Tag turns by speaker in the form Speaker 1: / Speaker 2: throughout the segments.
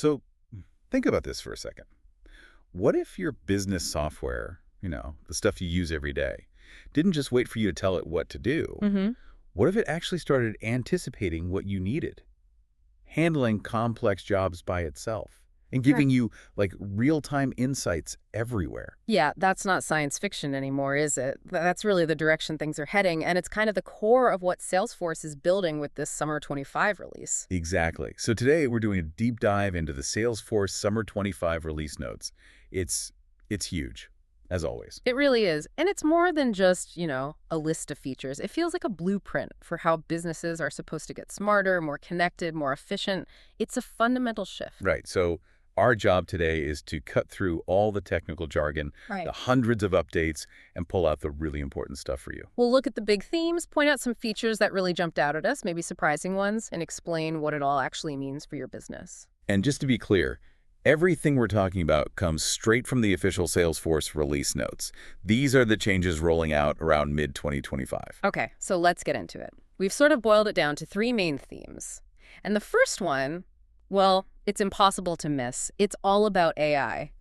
Speaker 1: So think about this for a second. What if your business software, the stuff you use every day, didn't just wait for you to tell it what to do?
Speaker 2: Hmm.
Speaker 1: What if it actually started anticipating what you needed, handling complex jobs by itself, and
Speaker 2: Right.
Speaker 1: giving you like real-time insights everywhere?
Speaker 2: Yeah, that's not science fiction anymore, is it? That's really the direction things are heading, and it's kind of the core of what Salesforce is building with this Summer 25 release.
Speaker 1: Exactly. So today we're doing a deep dive into the Salesforce Summer 25 release notes. It's it's huge, as always.
Speaker 2: It really is. And it's more than just, a list of features. It feels like a blueprint for how businesses are supposed to get smarter, more connected, more efficient. It's a fundamental shift.
Speaker 1: Right. So our job today is to cut through all the technical jargon, the
Speaker 2: Right.
Speaker 1: hundreds of updates, and pull out the really important stuff for you.
Speaker 2: We'll look at the big themes, point out some features that really jumped out at us, maybe surprising ones, and explain what it all actually means for your business.
Speaker 1: And just to be clear, everything we're talking about comes straight from the official Salesforce release notes. These are the changes rolling out around mid-2025.
Speaker 2: Okay, so let's get into it. We've sort of boiled it down to three main themes. And the first one, well, it's impossible to miss. It's all about AI.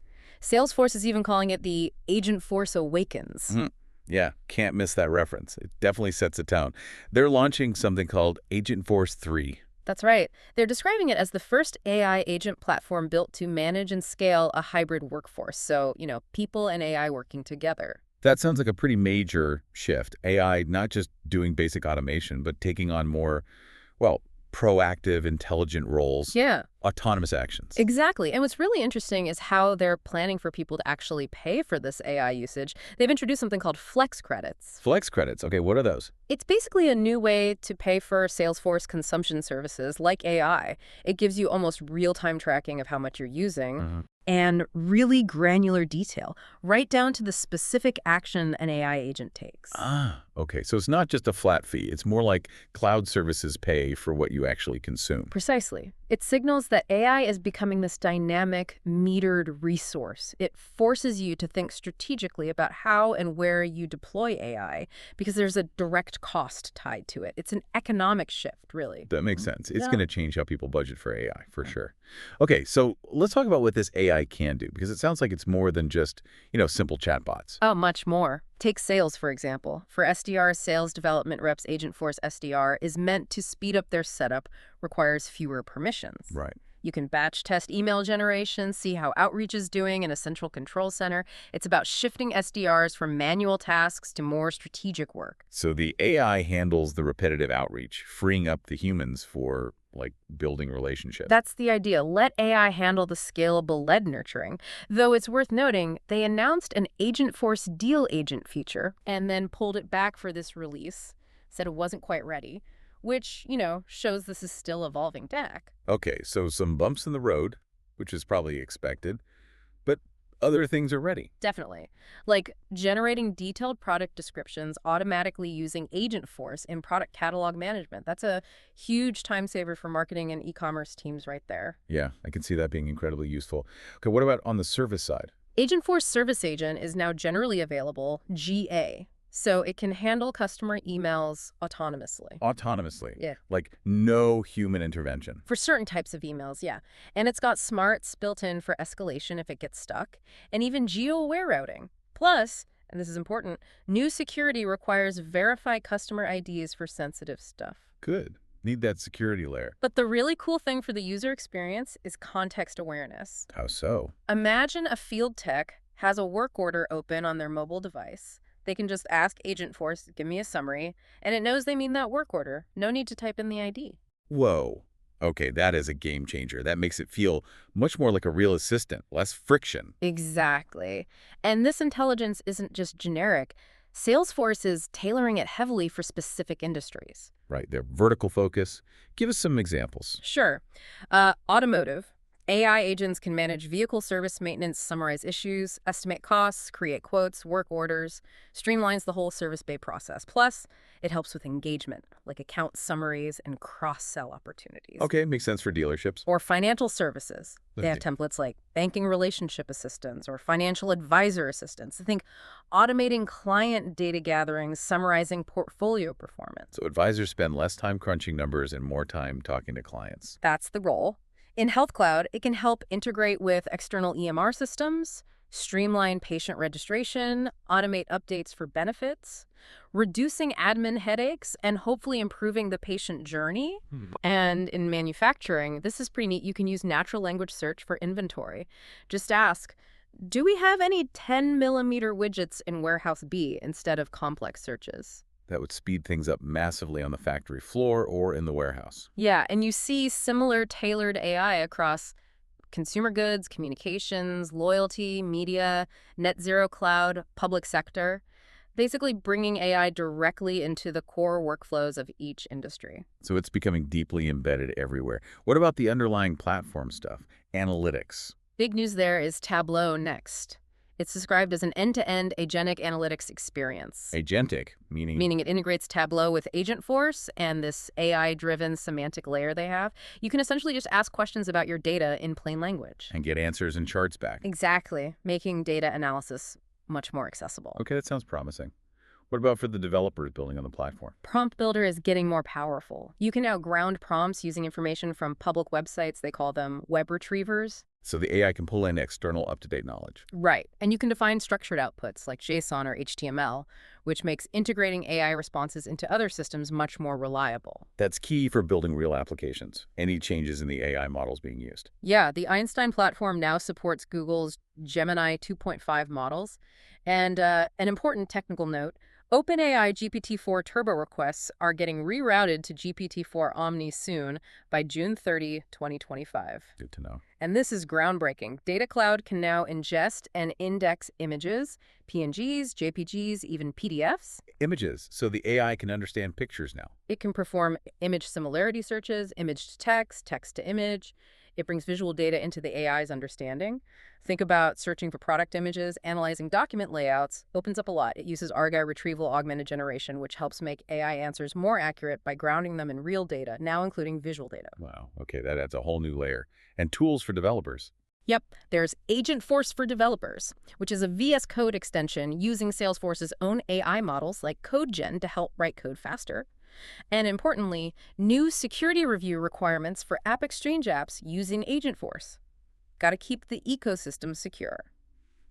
Speaker 2: Salesforce is even calling it the Agent Force Awakens.
Speaker 1: Mhm. Yeah, can't miss that reference. It definitely sets a tone. They're launching something called Agentforce 3.
Speaker 2: That's right. They're describing it as the first AI agent platform built to manage and scale a hybrid workforce. So, people and AI working together.
Speaker 1: That sounds like a pretty major shift. AI not just doing basic automation, but taking on more, well, proactive, intelligent roles,
Speaker 2: Yeah.
Speaker 1: autonomous actions.
Speaker 2: Exactly. And what's really interesting is how they're planning for people to actually pay for this AI usage. They've introduced something called Flex Credits.
Speaker 1: Flex credits. Okay, what are those?
Speaker 2: It's basically a new way to pay for Salesforce consumption services like AI. It gives you almost real-time tracking of how much you're using
Speaker 1: Uh,
Speaker 2: and really granular detail, right down to the specific action an AI agent takes.
Speaker 1: okay. So it's not just a flat fee. It's more like cloud services pay for what you actually consume.
Speaker 2: Precisely. It signals that AI is becoming this dynamic, metered resource. It forces you to think strategically about how and where you deploy AI because there's a direct cost tied to it. It's an economic shift, really.
Speaker 1: That makes sense. It's
Speaker 2: Yeah.
Speaker 1: going to change how people budget for AI, for sure. Okay, so let's talk about what this AI can do, because it sounds like it's more than just, simple chatbots.
Speaker 2: Oh, much more. Take sales, for example. For SDR, Sales Development Reps Agentforce SDR is meant to speed up their setup, requires fewer permissions.
Speaker 1: Right.
Speaker 2: You can batch test email generation, see how outreach is doing in a central control center. It's about shifting SDRs from manual tasks to more strategic work.
Speaker 1: So the AI handles the repetitive outreach, freeing up the humans for, like, building relationships.
Speaker 2: That's the idea. Let AI handle the scalable lead nurturing. Though it's worth noting, they announced an Agentforce Deal Agent feature and then pulled it back for this release, said it wasn't quite ready, which, shows this is still evolving tech.
Speaker 1: Okay, so some bumps in the road, which is probably expected, but other things are ready.
Speaker 2: Definitely. Like generating detailed product descriptions automatically using Agentforce in product catalog management. That's a huge time saver for marketing and e-commerce teams right there.
Speaker 1: Yeah, I can see that being incredibly useful. Okay, what about on the service side?
Speaker 2: Agentforce Service Agent is now generally available GA, so it can handle customer emails autonomously.
Speaker 1: Autonomously,
Speaker 2: Yeah.
Speaker 1: like no human intervention.
Speaker 2: For certain types of emails, yeah. And it's got smarts built in for escalation if it gets stuck, and even geo-aware routing. Plus, and this is important, new security requires verified customer IDs for sensitive stuff.
Speaker 1: Good. Need that security layer.
Speaker 2: But the really cool thing for the user experience is context awareness.
Speaker 1: How so?
Speaker 2: Imagine a field tech has a work order open on their mobile device. They can just ask Agentforce, give me a summary, and it knows they mean that work order. No need to type in the ID.
Speaker 1: Whoa. Okay, that is a game changer. That makes it feel much more like a real assistant, less friction.
Speaker 2: Exactly. And this intelligence isn't just generic. Salesforce is tailoring it heavily for specific industries.
Speaker 1: Right, their vertical focus. Give us some examples.
Speaker 2: Sure. Automotive. AI agents can manage vehicle service maintenance, summarize issues, estimate costs, create quotes, work orders, streamlines the whole service bay process. Plus, it helps with engagement, like account summaries and cross-sell opportunities.
Speaker 1: Okay, makes sense for dealerships.
Speaker 2: Or financial services. They have
Speaker 1: Okay.
Speaker 2: templates like banking relationship assistants or financial advisor assistants. I think automating client data gathering, summarizing portfolio performance.
Speaker 1: So advisors spend less time crunching numbers and more time talking to clients.
Speaker 2: That's the role. In Health Cloud, it can help integrate with external EMR systems, streamline patient registration, automate updates for benefits, reducing admin headaches, and hopefully improving the patient journey. And in manufacturing, this is pretty neat. You can use natural language search for inventory. Just ask, do we have any 10-millimeter widgets in warehouse B instead of complex searches?
Speaker 1: That would speed things up massively on the factory floor or in the warehouse.
Speaker 2: Yeah, and you see similar tailored AI across consumer goods, communications, loyalty, media, net zero cloud, public sector, basically bringing AI directly into the core workflows of each industry.
Speaker 1: So it's becoming deeply embedded everywhere. What about the underlying platform stuff? Analytics.
Speaker 2: Big news there is Tableau next. It's described as an end-to-end agentic analytics experience,
Speaker 1: Agentic, meaning
Speaker 2: meaning it integrates Tableau with Agentforce and this AI-driven semantic layer they have. You can essentially just ask questions about your data in plain language.
Speaker 1: and get answers and charts back.
Speaker 2: Exactly, making data analysis much more accessible.
Speaker 1: Okay, that sounds promising. What about for the developers building on the platform?
Speaker 2: Prompt Builder is getting more powerful. You can now ground prompts using information from public websites. They call them web retrievers.
Speaker 1: So the AI can pull in external up-to-date knowledge.
Speaker 2: Right. And you can define structured outputs like JSON or HTML, which makes integrating AI responses into other systems much more reliable.
Speaker 1: That's key for building real applications. Any changes in the AI models being used.
Speaker 2: Yeah, the Einstein platform now supports Google's Gemini 2.5 models. And an important technical note, OpenAI GPT-4 Turbo requests are getting rerouted to GPT-4 Omni soon by June 30, 2025.
Speaker 1: Good to know.
Speaker 2: And this is groundbreaking. Data Cloud can now ingest and index images, PNGs, JPGs, even PDFs.
Speaker 1: Images. So the AI can understand pictures now.
Speaker 2: It can perform image similarity searches, image to text, text to image. It brings visual data into the AI's understanding. Think about searching for product images, analyzing document layouts, opens up a lot. It uses Argyle retrieval augmented generation, which helps make AI answers more accurate by grounding them in real data, now including visual data.
Speaker 1: Wow. Okay, that adds a whole new layer. And tools for developers.
Speaker 2: Yep, there's Agentforce for Developers, which is a VS Code extension using Salesforce's own AI models like CodeGen to help write code faster. And importantly, new security review requirements for App Exchange apps using Agentforce. Got to keep the ecosystem secure.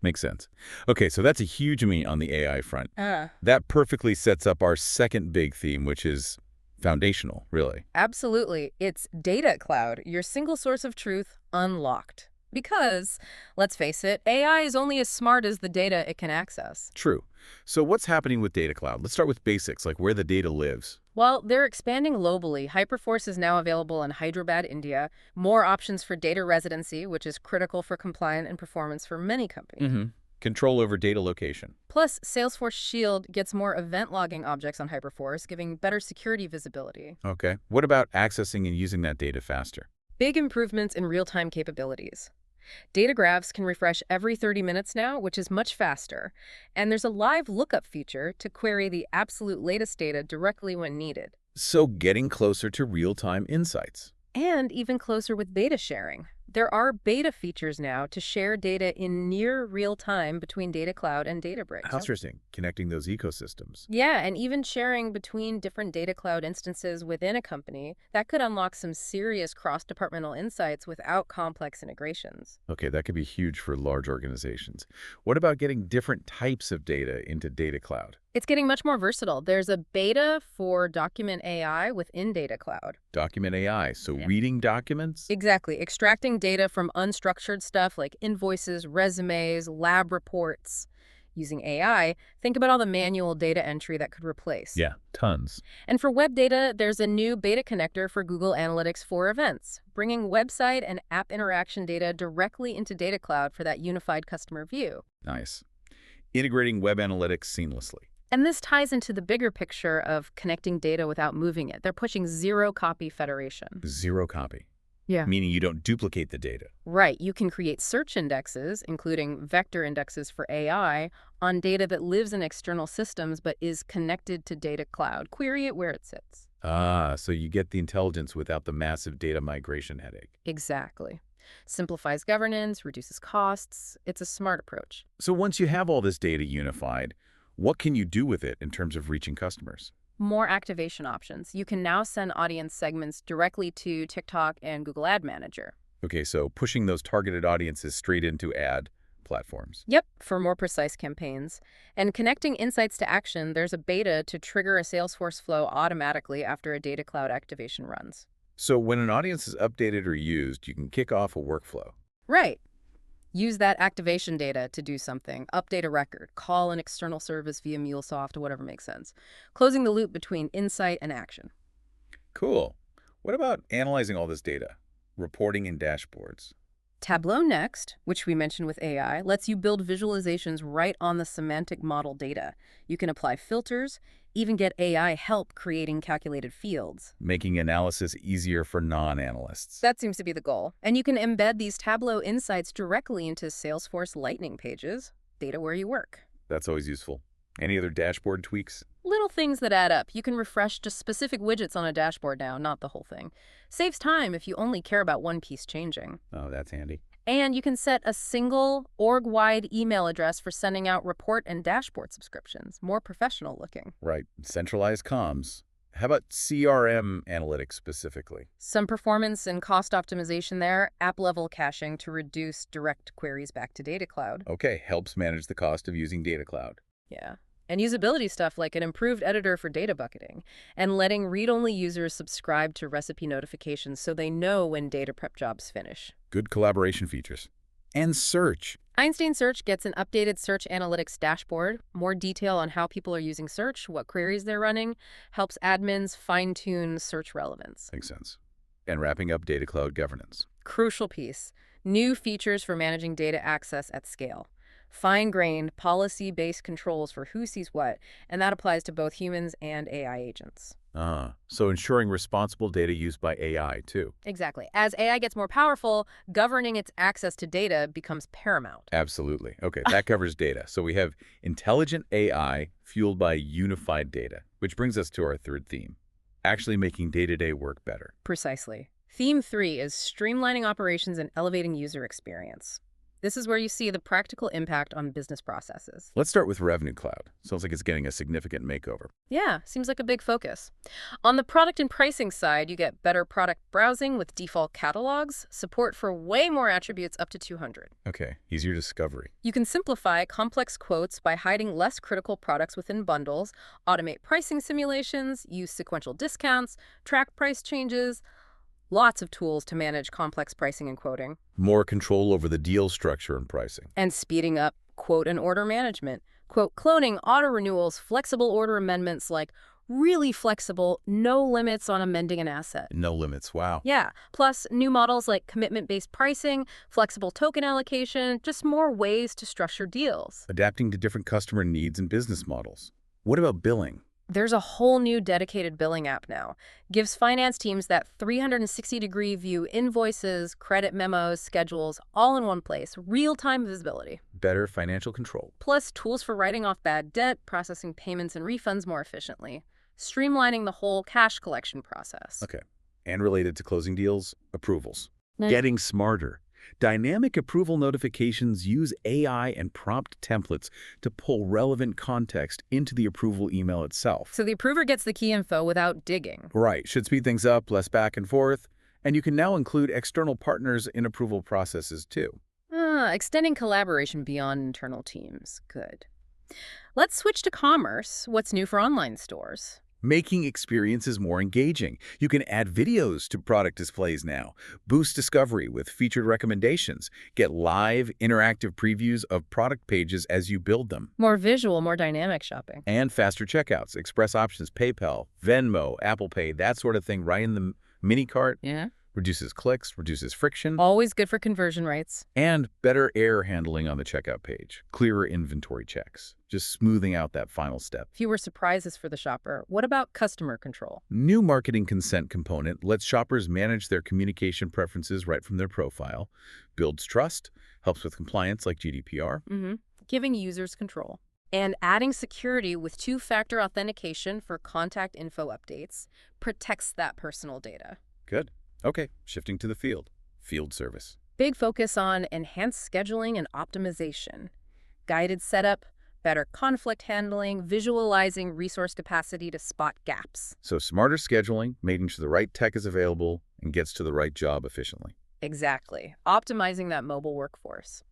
Speaker 1: Makes sense. Okay, so that's a huge meat on the AI front. That perfectly sets up our second big theme, which is foundational, really.
Speaker 2: Absolutely. It's Data Cloud, your single source of truth unlocked. Because, let's face it, AI is only as smart as the data it can access.
Speaker 1: True. So what's happening with Data Cloud? Let's start with basics, like where the data lives.
Speaker 2: Well, they're expanding globally. Hyperforce is now available in Hyderabad, India. More options for data residency, which is critical for compliance and performance for many companies.
Speaker 1: Control over data location.
Speaker 2: Plus, Salesforce Shield gets more event logging objects on Hyperforce, giving better security visibility.
Speaker 1: Okay. What about accessing and using that data faster?
Speaker 2: Big improvements in real-time capabilities. Data graphs can refresh every 30 minutes now, which is much faster. And there's a live lookup feature to query the absolute latest data directly when needed.
Speaker 1: So getting closer to real-time insights.
Speaker 2: And even closer with data sharing. There are beta features now to share data in near real time between Data Cloud and Databricks.
Speaker 1: How interesting, connecting those ecosystems.
Speaker 2: Yeah, and even sharing between different Data Cloud instances within a company, that could unlock some serious cross-departmental insights without complex integrations.
Speaker 1: Okay, that could be huge for large organizations. What about getting different types of data into Data Cloud?
Speaker 2: It's getting much more versatile. There's a beta for Document AI within Data Cloud.
Speaker 1: Document AI, so reading documents?
Speaker 2: Exactly. Extracting data from unstructured stuff like invoices, resumes, lab reports. Using AI, think about all the manual data entry that could replace.
Speaker 1: Yeah, tons.
Speaker 2: And for web data, there's a new beta connector for Google Analytics for Events, bringing website and app interaction data directly into Data Cloud for that unified customer view.
Speaker 1: Nice. Integrating web analytics seamlessly.
Speaker 2: And this ties into the bigger picture of connecting data without moving it. They're pushing zero-copy federation.
Speaker 1: Zero copy.
Speaker 2: Yeah.
Speaker 1: Meaning you don't duplicate the data.
Speaker 2: Right. You can create search indexes, including vector indexes for AI, on data that lives in external systems but is connected to Data Cloud. Query it where it sits.
Speaker 1: Ah, so you get the intelligence without the massive data migration headache.
Speaker 2: Exactly. Simplifies governance, reduces costs. It's a smart approach.
Speaker 1: So once you have all this data unified, what can you do with it in terms of reaching customers?
Speaker 2: More activation options. You can now send audience segments directly to TikTok and Google Ad Manager.
Speaker 1: Okay, so pushing those targeted audiences straight into ad platforms.
Speaker 2: Yep, for more precise campaigns. And connecting insights to action, there's a beta to trigger a Salesforce flow automatically after a Data Cloud activation runs.
Speaker 1: So when an audience is updated or used, you can kick off a workflow.
Speaker 2: Right. Use that activation data to do something. Update a record. Call an external service via MuleSoft or whatever makes sense. Closing the loop between insight and action.
Speaker 1: Cool. What about analyzing all this data? Reporting in dashboards.
Speaker 2: Tableau Next, which we mentioned with AI, lets you build visualizations right on the semantic model data. You can apply filters, even get AI help creating calculated fields.
Speaker 1: Making analysis easier for non-analysts.
Speaker 2: That seems to be the goal. And you can embed these Tableau insights directly into Salesforce Lightning pages, data where you work.
Speaker 1: That's always useful. Any other dashboard tweaks?
Speaker 2: Little things that add up. You can refresh just specific widgets on a dashboard now, not the whole thing. Saves time if you only care about one piece changing.
Speaker 1: Oh, that's handy.
Speaker 2: And you can set a single org-wide email address for sending out report and dashboard subscriptions. More professional looking.
Speaker 1: Right. Centralized comms. How about CRM analytics specifically?
Speaker 2: Some performance and cost optimization there. App-level caching to reduce direct queries back to Data Cloud.
Speaker 1: Okay, helps manage the cost of using Data Cloud.
Speaker 2: Yeah. And usability stuff like an improved editor for data bucketing and letting read-only users subscribe to recipe notifications so they know when data prep jobs finish.
Speaker 1: Good collaboration features. And search.
Speaker 2: Einstein Search gets an updated search analytics dashboard, more detail on how people are using search, what queries they're running, helps admins fine-tune search relevance.
Speaker 1: Makes sense. And wrapping up Data Cloud governance.
Speaker 2: Crucial piece. New features for managing data access at scale. Fine-grained, policy-based controls for who sees what, and that applies to both humans and AI agents.
Speaker 1: So ensuring responsible data use by AI, too.
Speaker 2: Exactly. As AI gets more powerful, governing its access to data becomes paramount.
Speaker 1: Absolutely. Okay, that covers data. So we have intelligent AI fueled by unified data, which brings us to our third theme, actually making day-to-day work better.
Speaker 2: Precisely. Theme 3 is streamlining operations and elevating user experience. This is where you see the practical impact on business processes.
Speaker 1: Let's start with Revenue Cloud. Sounds like it's getting a significant makeover.
Speaker 2: Yeah, seems like a big focus. On the product and pricing side, you get better product browsing with default catalogs, support for way more attributes up to 200.
Speaker 1: Okay, easier discovery.
Speaker 2: You can simplify complex quotes by hiding less critical products within bundles, automate pricing simulations, use sequential discounts, track price changes. Lots of tools to manage complex pricing and quoting.
Speaker 1: More control over the deal structure and pricing.
Speaker 2: And speeding up quote and order management. Quote cloning, auto renewals, flexible order amendments like really flexible, no limits on amending an asset.
Speaker 1: No limits, wow.
Speaker 2: Yeah, plus new models like commitment-based pricing, flexible token allocation, just more ways to structure deals.
Speaker 1: Adapting to different customer needs and business models. What about billing?
Speaker 2: There's a whole new dedicated billing app now. Gives finance teams that 360-degree view invoices, credit memos, schedules, all in one place. Real-time visibility.
Speaker 1: Better financial control.
Speaker 2: Plus tools for writing off bad debt, processing payments and refunds more efficiently. Streamlining the whole cash collection process.
Speaker 1: Okay. And related to closing deals, approvals. Getting smarter. Dynamic approval notifications use AI and prompt templates to pull relevant context into the approval email itself.
Speaker 2: So the approver gets the key info without digging.
Speaker 1: Right. Should speed things up, less back and forth. And you can now include external partners in approval processes, too.
Speaker 2: Extending collaboration beyond internal teams. Good. Let's switch to commerce. What's new for online stores?
Speaker 1: Making experiences more engaging. You can add videos to product displays now, boost discovery with featured recommendations, get live, interactive previews of product pages as you build them.
Speaker 2: More visual, more dynamic shopping.
Speaker 1: And faster checkouts, express options, PayPal, Venmo, Apple Pay, that sort of thing right in the mini cart.
Speaker 2: Yeah.
Speaker 1: Reduces clicks, reduces friction.
Speaker 2: Always good for conversion rates.
Speaker 1: And better error handling on the checkout page. Clearer inventory checks. Just smoothing out that final step.
Speaker 2: Fewer surprises for the shopper. What about customer control?
Speaker 1: New marketing consent component lets shoppers manage their communication preferences right from their profile. Builds trust. Helps with compliance like GDPR.
Speaker 2: Giving users control. And adding security with two-factor authentication for contact info updates protects that personal data.
Speaker 1: Good. Okay, shifting to the field. Field service.
Speaker 2: Big focus on enhanced scheduling and optimization. Guided setup, better conflict handling, visualizing resource capacity to spot gaps.
Speaker 1: So smarter scheduling, making sure the right tech is available and gets to the right job efficiently.
Speaker 2: Exactly. Optimizing that mobile workforce.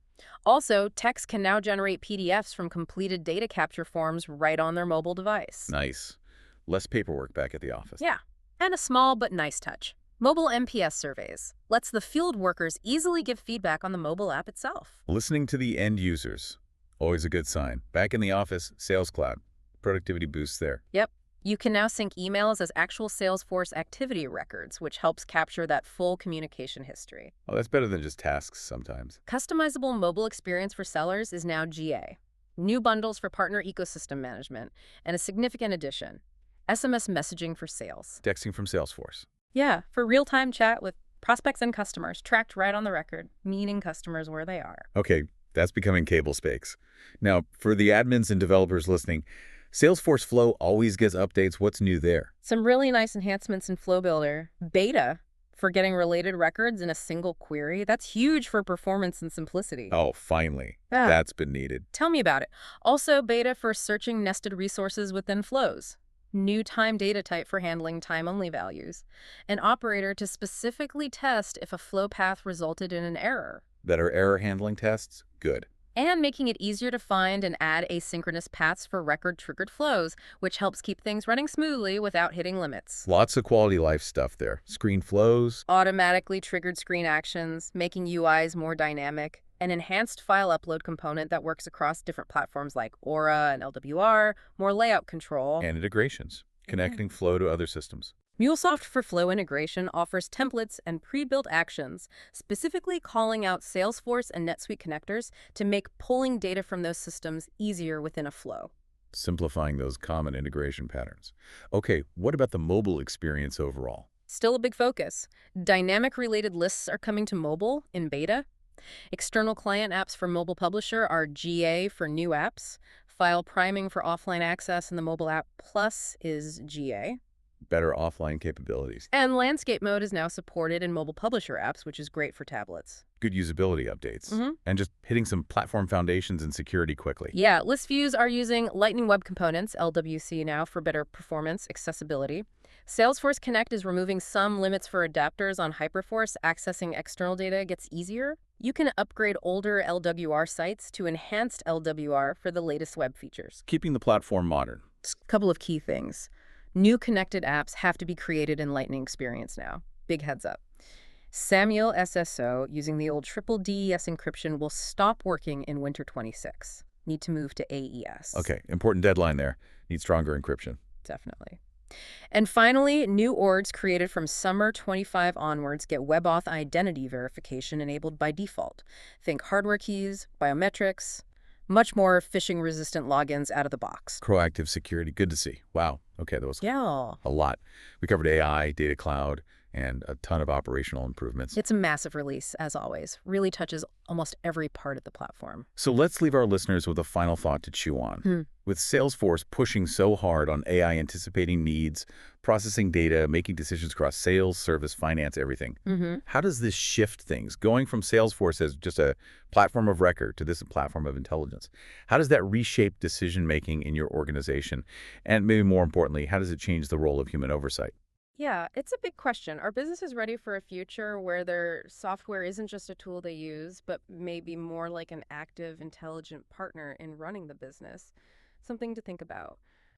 Speaker 2: Also, techs can now generate PDFs from completed data capture forms right on their mobile device.
Speaker 1: Nice. Less paperwork back at the office.
Speaker 2: Yeah. And a small but nice touch. Mobile NPS surveys lets the field workers easily give feedback on the mobile app itself.
Speaker 1: Listening to the end users. Always a good sign. Back in the office, Sales Cloud. Productivity boosts there.
Speaker 2: Yep. You can now sync emails as actual Salesforce activity records, which helps capture that full communication history.
Speaker 1: Oh, that's better than just tasks sometimes.
Speaker 2: Customizable mobile experience for sellers is now GA. New bundles for partner ecosystem management, and a significant addition, SMS messaging for sales.
Speaker 1: Texting from Salesforce.
Speaker 2: Yeah, for real-time chat with prospects and customers, tracked right on the record, meeting customers where they are.
Speaker 1: Okay, that's becoming table stakes. Now, for the admins and developers listening, Salesforce Flow always gets updates. What's new there?
Speaker 2: Some really nice enhancements in Flow Builder. Beta for getting related records in a single query. That's huge for performance and simplicity.
Speaker 1: Oh, finally.
Speaker 2: Yeah.
Speaker 1: That's been needed.
Speaker 2: Tell me about it. Also, beta for searching nested resources within flows. New time data type for handling time-only values. An operator to specifically test if a flow path resulted in an error.
Speaker 1: Better error handling tests? Good.
Speaker 2: And making it easier to find and add asynchronous paths for record-triggered flows, which helps keep things running smoothly without hitting limits.
Speaker 1: Lots of quality life stuff there. Screen flows.
Speaker 2: Automatically triggered screen actions, making UIs more dynamic. An enhanced file upload component that works across different platforms like Aura and LWR, more layout control.
Speaker 1: And integrations. Connecting Flow to other systems.
Speaker 2: MuleSoft for Flow integration offers templates and pre-built actions, specifically calling out Salesforce and NetSuite connectors to make pulling data from those systems easier within a flow.
Speaker 1: Simplifying those common integration patterns. Okay, what about the mobile experience overall?
Speaker 2: Still a big focus. Dynamic related lists are coming to mobile in beta. External client apps for Mobile Publisher are GA for new apps. File priming for offline access in the mobile app plus is GA.
Speaker 1: Better offline capabilities.
Speaker 2: And landscape mode is now supported in Mobile Publisher apps, which is great for tablets.
Speaker 1: Good usability updates. And just hitting some platform foundations and security quickly.
Speaker 2: Yeah, list views are using Lightning Web Components, LWC now, for better performance accessibility. Salesforce Connect is removing some limits for adapters on Hyperforce. Accessing external data gets easier. You can upgrade older LWR sites to enhanced LWR for the latest web features.
Speaker 1: Keeping the platform modern.
Speaker 2: Just a couple of key things. New connected apps have to be created in Lightning Experience now. Big heads up. Samuel SSO using the old triple DES encryption will stop working in winter 26. Need to move to AES.
Speaker 1: Okay, important deadline there. Need stronger encryption.
Speaker 2: Definitely. And finally, new orgs created from summer 25 onwards get WebAuth identity verification enabled by default. Think hardware keys, biometrics, much more phishing-resistant logins out of the box.
Speaker 1: Proactive security. Good to see. Wow. Okay, that was
Speaker 2: Yeah.
Speaker 1: a lot. We covered AI, data cloud, and a ton of operational improvements.
Speaker 2: It's a massive release, as always. Really touches almost every part of the platform.
Speaker 1: So let's leave our listeners with a final thought to chew on. With Salesforce pushing so hard on AI anticipating needs, processing data, making decisions across sales, service, finance, everything, how does this shift things? Going from Salesforce as just a platform of record to this platform of intelligence, how does that reshape decision-making in your organization? And maybe more importantly, how does it change the role of human oversight?
Speaker 2: Yeah, it's a big question. Are businesses ready for a future where their software isn't just a tool they use, but maybe more like an active, intelligent partner in running the business? Something to think about.